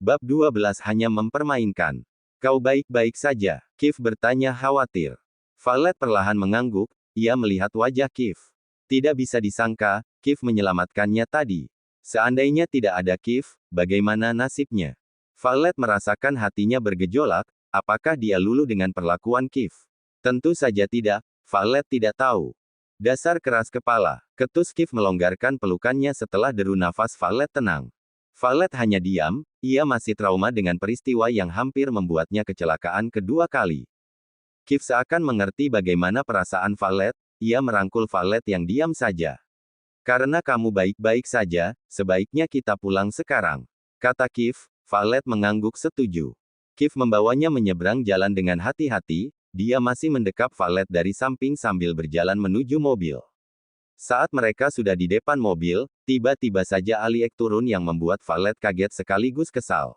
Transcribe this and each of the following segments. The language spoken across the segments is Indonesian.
Bab 12 hanya mempermainkan. Kau baik-baik saja? Kiev bertanya khawatir. Valet perlahan mengangguk, ia melihat wajah Kiev. Tidak bisa disangka, Kiev menyelamatkannya tadi. Seandainya tidak ada Kiev, bagaimana nasibnya? Valet merasakan hatinya bergejolak, apakah dia luluh dengan perlakuan Kiev? Tentu saja tidak, Valet tidak tahu. Dasar keras kepala. Ketus Kiev melonggarkan pelukannya setelah deru nafas Valet tenang. Valet hanya diam, ia masih trauma dengan peristiwa yang hampir membuatnya kecelakaan kedua kali. Kiev seakan mengerti bagaimana perasaan Valet, ia merangkul Valet yang diam saja. Karena kamu baik-baik saja, sebaiknya kita pulang sekarang, kata Kiev. Valet mengangguk setuju. Kiev membawanya menyeberang jalan dengan hati-hati, dia masih mendekap Valet dari samping sambil berjalan menuju mobil. Saat mereka sudah di depan mobil, tiba-tiba saja Aliek turun yang membuat Valet kaget sekaligus kesal.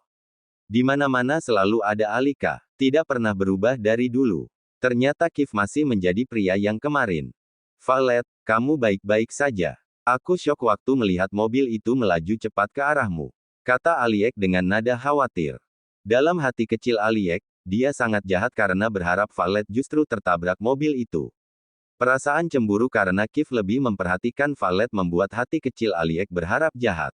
Di mana-mana selalu ada Alika, tidak pernah berubah dari dulu. Ternyata Kiev masih menjadi pria yang kemarin. Valet, kamu baik-baik saja. Aku syok waktu melihat mobil itu melaju cepat ke arahmu, kata Aliek dengan nada khawatir. Dalam hati kecil Aliek, dia sangat jahat karena berharap Valet justru tertabrak mobil itu. Perasaan cemburu karena Kiev lebih memperhatikan Valet membuat hati kecil Aliek berharap jahat.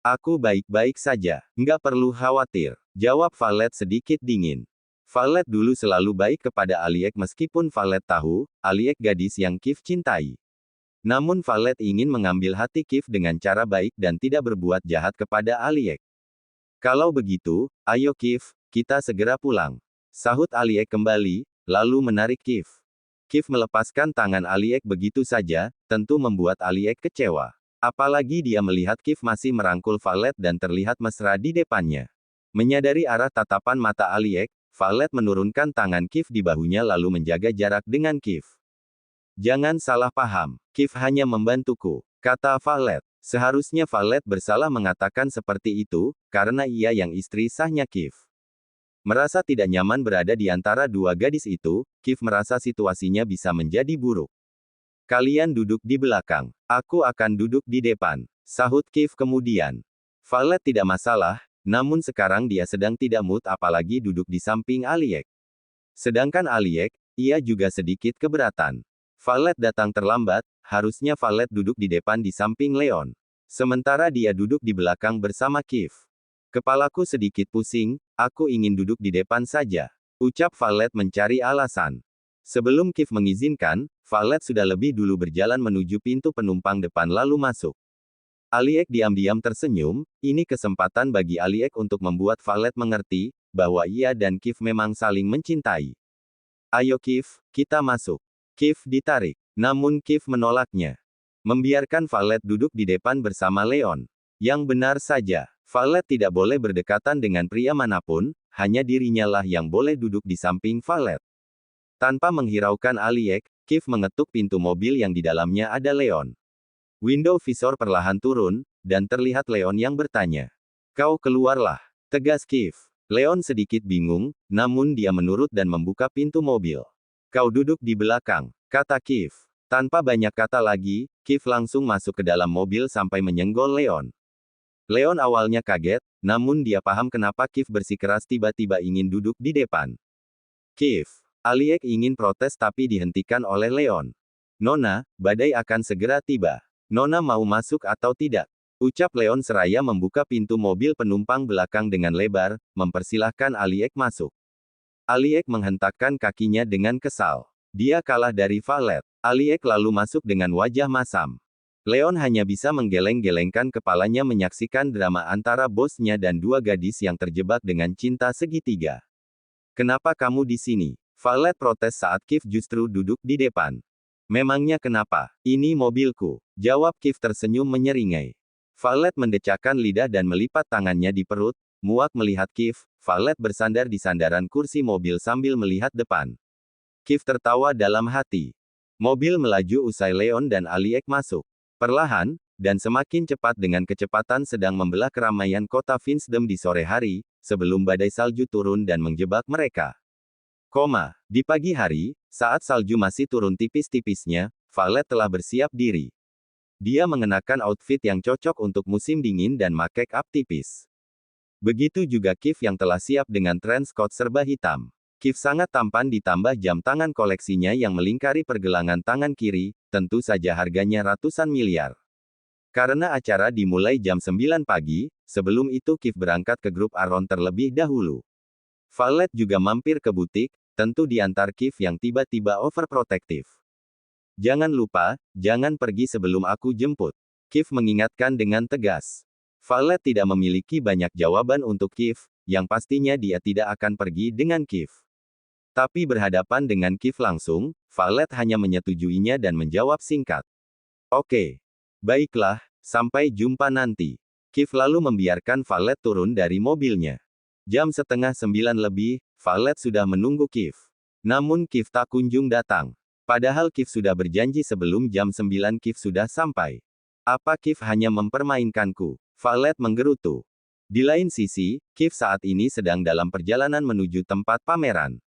Aku baik-baik saja, nggak perlu khawatir, jawab Valet sedikit dingin. Valet dulu selalu baik kepada Aliek meskipun Valet tahu, Aliek gadis yang Kiev cintai. Namun Valet ingin mengambil hati Kiev dengan cara baik dan tidak berbuat jahat kepada Aliek. Kalau begitu, ayo Kiev, kita segera pulang, sahut Aliek kembali, lalu menarik Kiev. Kiev melepaskan tangan Aliek begitu saja, tentu membuat Aliek kecewa. Apalagi dia melihat Kiev masih merangkul Valet dan terlihat mesra di depannya. Menyadari arah tatapan mata Aliek, Valet menurunkan tangan Kiev di bahunya lalu menjaga jarak dengan Kiev. Jangan salah paham, Kiev hanya membantuku, kata Valet. Seharusnya Valet bersalah mengatakan seperti itu, karena ia yang istri sahnya Kiev. Merasa tidak nyaman berada di antara dua gadis itu, Kiev merasa situasinya bisa menjadi buruk. Kalian duduk di belakang, aku akan duduk di depan, sahut Kiev kemudian. Valet tidak masalah, namun sekarang dia sedang tidak mood apalagi duduk di samping Aliek. Sedangkan Aliek, ia juga sedikit keberatan. Valet datang terlambat, harusnya Valet duduk di depan di samping Leon. Sementara dia duduk di belakang bersama Kiev. Kepalaku sedikit pusing, aku ingin duduk di depan saja, ucap Valet mencari alasan. Sebelum Kiev mengizinkan, Valet sudah lebih dulu berjalan menuju pintu penumpang depan lalu masuk. Aliek diam-diam tersenyum, ini kesempatan bagi Aliek untuk membuat Valet mengerti, bahwa ia dan Kiev memang saling mencintai. Ayo Kiev, kita masuk. Kiev ditarik, namun Kiev menolaknya. Membiarkan Valet duduk di depan bersama Leon. Yang benar saja. Valet tidak boleh berdekatan dengan pria manapun, hanya dirinya lah yang boleh duduk di samping Valet. Tanpa menghiraukan Aliek, Kiev mengetuk pintu mobil yang di dalamnya ada Leon. Window visor perlahan turun, dan terlihat Leon yang bertanya. Kau keluarlah, tegas Kiev. Leon sedikit bingung, namun dia menurut dan membuka pintu mobil. Kau duduk di belakang, kata Kiev. Tanpa banyak kata lagi, Kiev langsung masuk ke dalam mobil sampai menyenggol Leon. Leon awalnya kaget, namun dia paham kenapa Kiev bersikeras tiba-tiba ingin duduk di depan. Kiev. Aliek ingin protes tapi dihentikan oleh Leon. Nona, badai akan segera tiba. Nona mau masuk atau tidak? Ucap Leon seraya membuka pintu mobil penumpang belakang dengan lebar, mempersilahkan Aliek masuk. Aliek menghentakkan kakinya dengan kesal. Dia kalah dari Valet. Aliek lalu masuk dengan wajah masam. Leon hanya bisa menggeleng-gelengkan kepalanya menyaksikan drama antara bosnya dan dua gadis yang terjebak dengan cinta segitiga. Kenapa kamu di sini? Valet protes saat Kiev justru duduk di depan. Memangnya kenapa? Ini mobilku, jawab Kiev tersenyum menyeringai. Valet mendecakkan lidah dan melipat tangannya di perut, muak melihat Kiev. Valet bersandar di sandaran kursi mobil sambil melihat depan. Kiev tertawa dalam hati. Mobil melaju usai Leon dan Aliek masuk. Perlahan, dan semakin cepat dengan kecepatan sedang membelah keramaian kota Finsdom di sore hari, sebelum badai salju turun dan menjebak mereka. Di pagi hari, saat salju masih turun tipis-tipisnya, Valet telah bersiap diri. Dia mengenakan outfit yang cocok untuk musim dingin dan make up tipis. Begitu juga Kif yang telah siap dengan trench coat serba hitam. Kif sangat tampan ditambah jam tangan koleksinya yang melingkari pergelangan tangan kiri, tentu saja harganya ratusan miliar. Karena acara dimulai jam 9 pagi, sebelum itu Kif berangkat ke grup Aron terlebih dahulu. Valet juga mampir ke butik, tentu diantar Kif yang tiba-tiba overprotective. Jangan lupa, jangan pergi sebelum aku jemput. Kif mengingatkan dengan tegas. Valet tidak memiliki banyak jawaban untuk Kif, yang pastinya dia tidak akan pergi dengan Kif. Tapi berhadapan dengan Kif langsung, Valet hanya menyetujuinya dan menjawab singkat. Oke. Baiklah, sampai jumpa nanti. Kif lalu membiarkan Valet turun dari mobilnya. Jam setengah 9 lebih, Valet sudah menunggu Kif. Namun Kif tak kunjung datang. Padahal Kif sudah berjanji sebelum jam 9 Kif sudah sampai. Apa Kif hanya mempermainkanku? Valet menggerutu. Di lain sisi, Kif saat ini sedang dalam perjalanan menuju tempat pameran.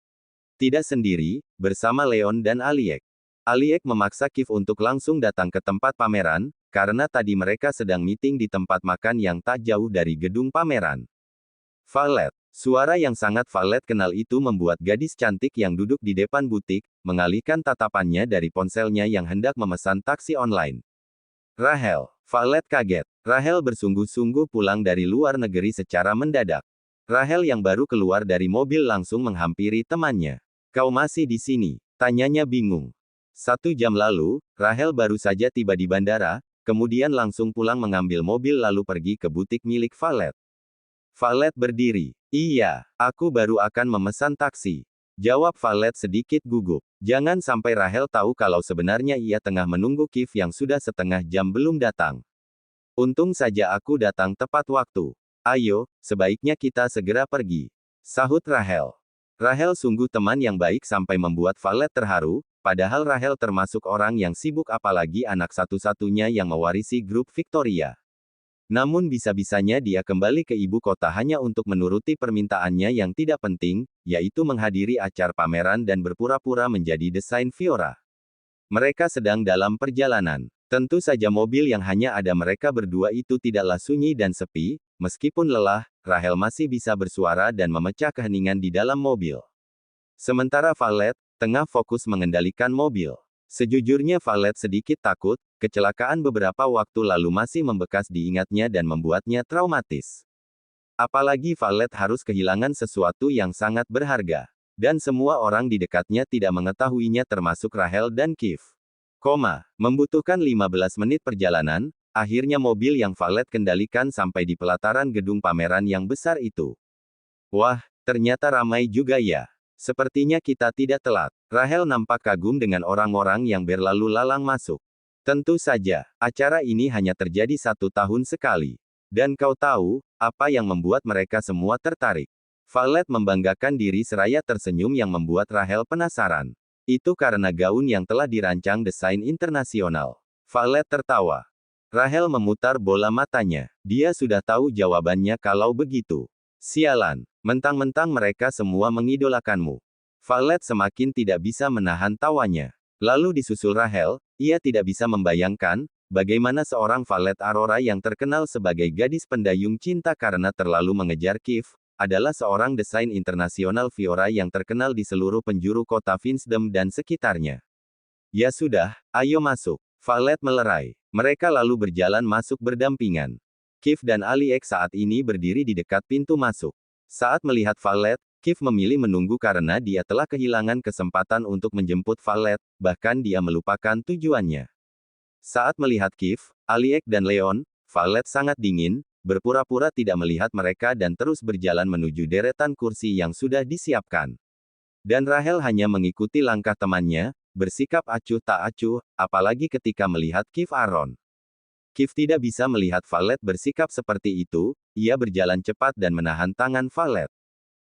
Tidak sendiri, bersama Leon dan Aliek. Aliek memaksa Kif untuk langsung datang ke tempat pameran, karena tadi mereka sedang meeting di tempat makan yang tak jauh dari gedung pameran. Valet. Suara yang sangat Valet kenal itu membuat gadis cantik yang duduk di depan butik, mengalihkan tatapannya dari ponselnya yang hendak memesan taksi online. Rahel. Valet kaget. Rahel bersungguh-sungguh pulang dari luar negeri secara mendadak. Rahel yang baru keluar dari mobil langsung menghampiri temannya. Kau masih di sini? Tanyanya bingung. 1 jam lalu, Rahel baru saja tiba di bandara, kemudian langsung pulang mengambil mobil lalu pergi ke butik milik Valet. Valet berdiri. Iya, aku baru akan memesan taksi. Jawab Valet sedikit gugup. Jangan sampai Rahel tahu kalau sebenarnya ia tengah menunggu Kif yang sudah setengah jam belum datang. Untung saja aku datang tepat waktu. Ayo, sebaiknya kita segera pergi. Sahut Rahel. Rahel sungguh teman yang baik sampai membuat Valet terharu, padahal Rahel termasuk orang yang sibuk apalagi anak satu-satunya yang mewarisi grup Victoria. Namun bisa-bisanya dia kembali ke ibu kota hanya untuk menuruti permintaannya yang tidak penting, yaitu menghadiri acara pameran dan berpura-pura menjadi desain Fiora. Mereka sedang dalam perjalanan. Tentu saja mobil yang hanya ada mereka berdua itu tidaklah sunyi dan sepi, meskipun lelah, Rahel masih bisa bersuara dan memecah keheningan di dalam mobil. Sementara Valet, tengah fokus mengendalikan mobil. Sejujurnya Valet sedikit takut, kecelakaan beberapa waktu lalu masih membekas di ingatnya dan membuatnya traumatis. Apalagi Valet harus kehilangan sesuatu yang sangat berharga. Dan semua orang di dekatnya tidak mengetahuinya termasuk Rahel dan Kif. Membutuhkan 15 menit perjalanan, akhirnya mobil yang Valet kendalikan sampai di pelataran gedung pameran yang besar itu. Wah, ternyata ramai juga ya. Sepertinya kita tidak telat. Rahel nampak kagum dengan orang-orang yang berlalu lalang masuk. Tentu saja, acara ini hanya terjadi 1 tahun sekali. Dan kau tahu, apa yang membuat mereka semua tertarik? Valet membanggakan diri seraya tersenyum yang membuat Rahel penasaran. Itu karena gaun yang telah dirancang desain internasional. Valet tertawa. Rahel memutar bola matanya. Dia sudah tahu jawabannya kalau begitu. Sialan, mentang-mentang mereka semua mengidolakanmu. Valet semakin tidak bisa menahan tawanya. Lalu disusul Rahel, ia tidak bisa membayangkan, bagaimana seorang Valet Aurora yang terkenal sebagai gadis pendayung cinta karena terlalu mengejar Kif, adalah seorang desain internasional Fiora yang terkenal di seluruh penjuru kota Finsdom dan sekitarnya. Ya sudah, ayo masuk. Valet melerai. Mereka lalu berjalan masuk berdampingan. Kif dan Aliek saat ini berdiri di dekat pintu masuk. Saat melihat Valet, Kif memilih menunggu karena dia telah kehilangan kesempatan untuk menjemput Valet, bahkan dia melupakan tujuannya. Saat melihat Kif, Aliek dan Leon, Valet sangat dingin, berpura-pura tidak melihat mereka dan terus berjalan menuju deretan kursi yang sudah disiapkan. Dan Rahel hanya mengikuti langkah temannya, bersikap acuh tak acuh, apalagi ketika melihat Kif Aron. Kif tidak bisa melihat Valet bersikap seperti itu, ia berjalan cepat dan menahan tangan Valet.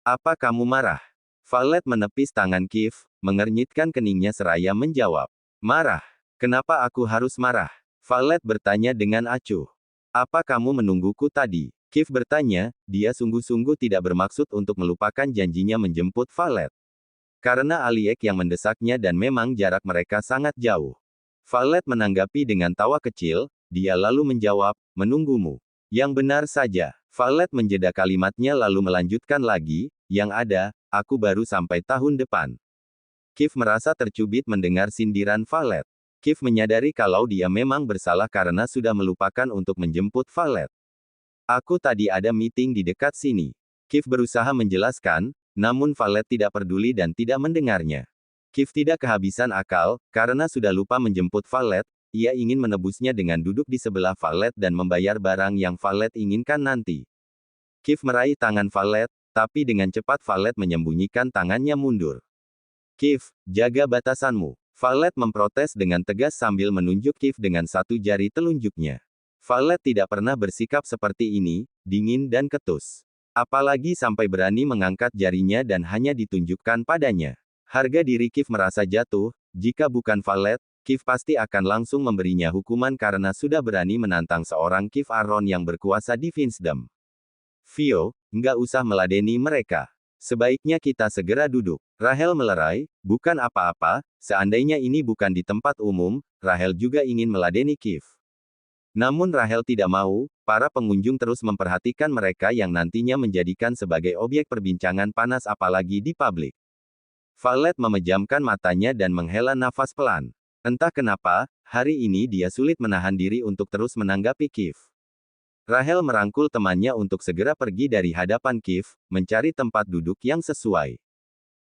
Apa kamu marah? Valet menepis tangan Kif, mengernyitkan keningnya seraya menjawab. Marah? Kenapa aku harus marah? Valet bertanya dengan acuh. Apa kamu menungguku tadi? Kif bertanya, dia sungguh-sungguh tidak bermaksud untuk melupakan janjinya menjemput Valet. Karena Aliek yang mendesaknya dan memang jarak mereka sangat jauh. Valet menanggapi dengan tawa kecil, dia lalu menjawab, menunggumu. Yang benar saja. Valet menjeda kalimatnya lalu melanjutkan lagi, yang ada, aku baru sampai tahun depan. Kiev merasa tercubit mendengar sindiran Valet. Kiev menyadari kalau dia memang bersalah karena sudah melupakan untuk menjemput Valet. Aku tadi ada meeting di dekat sini. Kiev berusaha menjelaskan, namun Valet tidak peduli dan tidak mendengarnya. Kiev tidak kehabisan akal, karena sudah lupa menjemput Valet, ia ingin menebusnya dengan duduk di sebelah Valet dan membayar barang yang Valet inginkan nanti. Kiev meraih tangan Valet, tapi dengan cepat Valet menyembunyikan tangannya mundur. Kiev, jaga batasanmu. Valet memprotes dengan tegas sambil menunjuk Kiev dengan satu jari telunjuknya. Valet tidak pernah bersikap seperti ini, dingin dan ketus. Apalagi sampai berani mengangkat jarinya dan hanya ditunjukkan padanya. Harga diri Kiev merasa jatuh, jika bukan Valet, Kiev pasti akan langsung memberinya hukuman karena sudah berani menantang seorang Kiev Aron yang berkuasa di Finsdom. Vio, nggak usah meladeni mereka. Sebaiknya kita segera duduk. Rahel melerai, bukan apa-apa, seandainya ini bukan di tempat umum, Rahel juga ingin meladeni Kiev. Namun Rahel tidak mau, para pengunjung terus memperhatikan mereka yang nantinya menjadikan sebagai objek perbincangan panas apalagi di publik. Valet memejamkan matanya dan menghela nafas pelan. Entah kenapa, hari ini dia sulit menahan diri untuk terus menanggapi Kiev. Rahel merangkul temannya untuk segera pergi dari hadapan Kiev, mencari tempat duduk yang sesuai.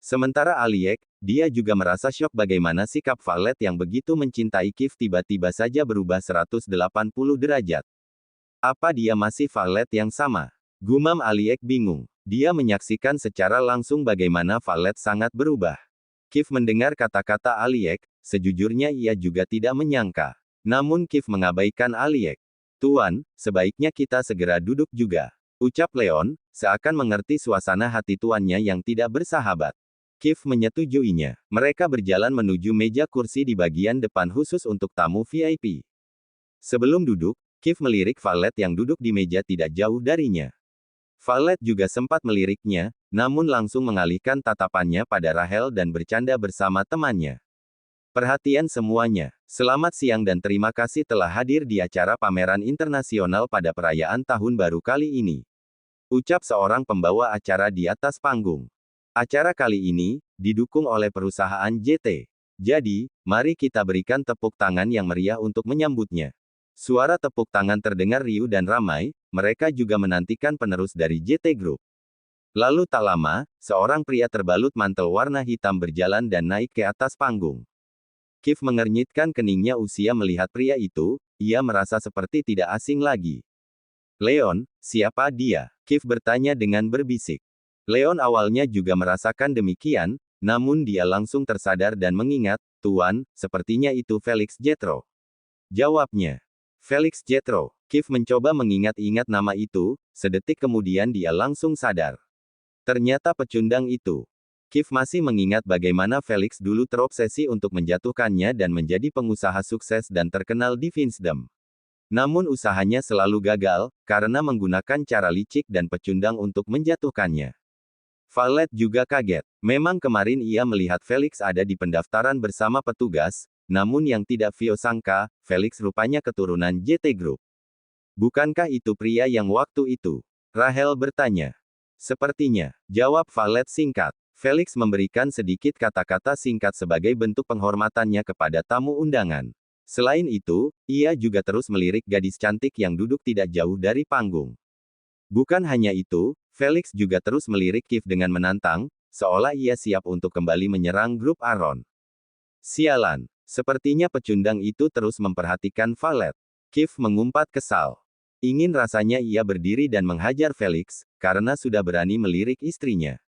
Sementara Aliek, dia juga merasa syok bagaimana sikap Valet yang begitu mencintai Kiev tiba-tiba saja berubah 180 derajat. Apa dia masih Valet yang sama? Gumam Aliek bingung. Dia menyaksikan secara langsung bagaimana Valet sangat berubah. Kiev mendengar kata-kata Aliek, sejujurnya ia juga tidak menyangka. Namun Kiev mengabaikan Aliek. Tuan, sebaiknya kita segera duduk juga. Ucap Leon, seakan mengerti suasana hati tuannya yang tidak bersahabat. Kiev menyetujuinya. Mereka berjalan menuju meja kursi di bagian depan khusus untuk tamu VIP. Sebelum duduk, Kiev melirik Valet yang duduk di meja tidak jauh darinya. Valet juga sempat meliriknya, namun langsung mengalihkan tatapannya pada Rahel dan bercanda bersama temannya. Perhatian semuanya. Selamat siang dan terima kasih telah hadir di acara pameran internasional pada perayaan Tahun Baru kali ini. Ucap seorang pembawa acara di atas panggung. Acara kali ini didukung oleh perusahaan JT. Jadi, mari kita berikan tepuk tangan yang meriah untuk menyambutnya. Suara tepuk tangan terdengar riuh dan ramai, mereka juga menantikan penerus dari JT Group. Lalu tak lama, seorang pria terbalut mantel warna hitam berjalan dan naik ke atas panggung. Kiev mengernyitkan keningnya usia melihat pria itu, ia merasa seperti tidak asing lagi. Leon, siapa dia? Kiev bertanya dengan berbisik. Leon awalnya juga merasakan demikian, namun dia langsung tersadar dan mengingat, Tuan, sepertinya itu Felix Jethro. Jawabnya. Felix Jethro. Kiev mencoba mengingat-ingat nama itu, sedetik kemudian dia langsung sadar. Ternyata pecundang itu. Kiev masih mengingat bagaimana Felix dulu terobsesi untuk menjatuhkannya dan menjadi pengusaha sukses dan terkenal di Finsdom. Namun usahanya selalu gagal, karena menggunakan cara licik dan pecundang untuk menjatuhkannya. Valet juga kaget. Memang kemarin ia melihat Felix ada di pendaftaran bersama petugas, namun yang tidak Vio sangka, Felix rupanya keturunan JT Group. Bukankah itu pria yang waktu itu? Rahel bertanya. Sepertinya, jawab Valet singkat. Felix memberikan sedikit kata-kata singkat sebagai bentuk penghormatannya kepada tamu undangan. Selain itu, ia juga terus melirik gadis cantik yang duduk tidak jauh dari panggung. Bukan hanya itu, Felix juga terus melirik Kiev dengan menantang, seolah ia siap untuk kembali menyerang grup Aron. Sialan, sepertinya pecundang itu terus memperhatikan Valet. Kiev mengumpat kesal. Ingin rasanya ia berdiri dan menghajar Felix, karena sudah berani melirik istrinya.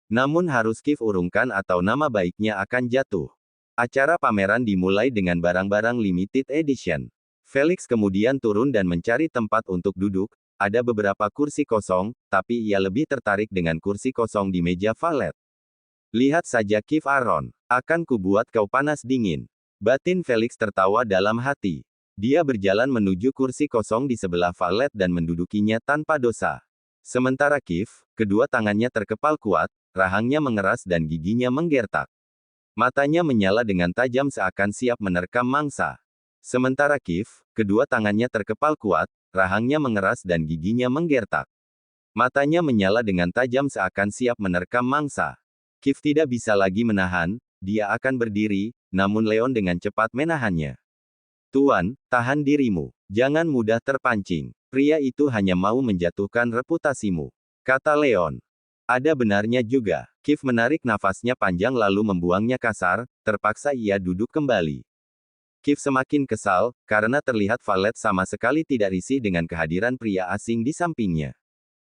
Namun harus Kiev urungkan atau nama baiknya akan jatuh. Acara pameran dimulai dengan barang-barang limited edition. Felix kemudian turun dan mencari tempat untuk duduk, ada beberapa kursi kosong, tapi ia lebih tertarik dengan kursi kosong di meja Valet. Lihat saja Kiev Aron, akan kubuat kau panas dingin. Batin Felix tertawa dalam hati. Dia berjalan menuju kursi kosong di sebelah Valet dan mendudukinya tanpa dosa. Sementara Kiev, kedua tangannya terkepal kuat, rahangnya mengeras dan giginya menggertak. Matanya menyala dengan tajam seakan siap menerkam mangsa. Sementara Kiev, kedua tangannya terkepal kuat, rahangnya mengeras dan giginya menggertak. Matanya menyala dengan tajam seakan siap menerkam mangsa. Kiev tidak bisa lagi menahan, dia akan berdiri, namun Leon dengan cepat menahannya. Tuan, tahan dirimu. Jangan mudah terpancing. Pria itu hanya mau menjatuhkan reputasimu, kata Leon. Ada benarnya juga. Kiev menarik nafasnya panjang lalu membuangnya kasar, terpaksa ia duduk kembali. Kiev semakin kesal, karena terlihat Valet sama sekali tidak risih dengan kehadiran pria asing di sampingnya.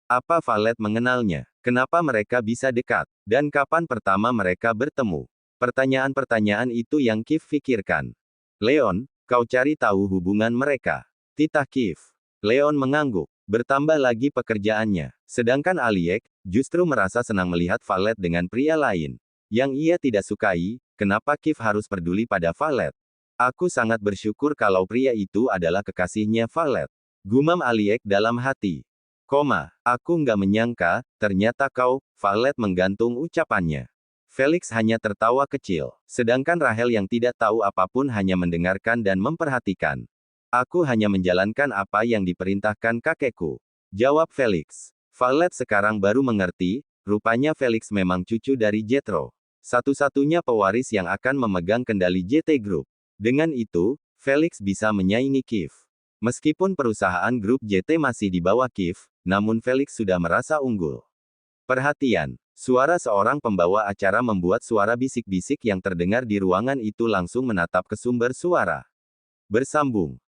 Apa Valet mengenalnya? Kenapa mereka bisa dekat? Dan kapan pertama mereka bertemu? Pertanyaan-pertanyaan itu yang Kiev pikirkan. Leon, kau cari tahu hubungan mereka? Titah Kiev. Leon mengangguk. Bertambah lagi pekerjaannya. Sedangkan Aliek, justru merasa senang melihat Valet dengan pria lain. Yang ia tidak sukai, kenapa Kiev harus peduli pada Valet? Aku sangat bersyukur kalau pria itu adalah kekasihnya Valet. Gumam Aliek dalam hati. Aku nggak menyangka, ternyata kau, Valet menggantung ucapannya. Felix hanya tertawa kecil. Sedangkan Rahel yang tidak tahu apapun hanya mendengarkan dan memperhatikan. Aku hanya menjalankan apa yang diperintahkan kakekku, jawab Felix. Valet sekarang baru mengerti, rupanya Felix memang cucu dari Jethro. Satu-satunya pewaris yang akan memegang kendali JT Group. Dengan itu, Felix bisa menyaingi Kiev. Meskipun perusahaan grup JT masih di bawah Kiev, namun Felix sudah merasa unggul. Perhatian, suara seorang pembawa acara membuat suara bisik-bisik yang terdengar di ruangan itu langsung menatap ke sumber suara. Bersambung.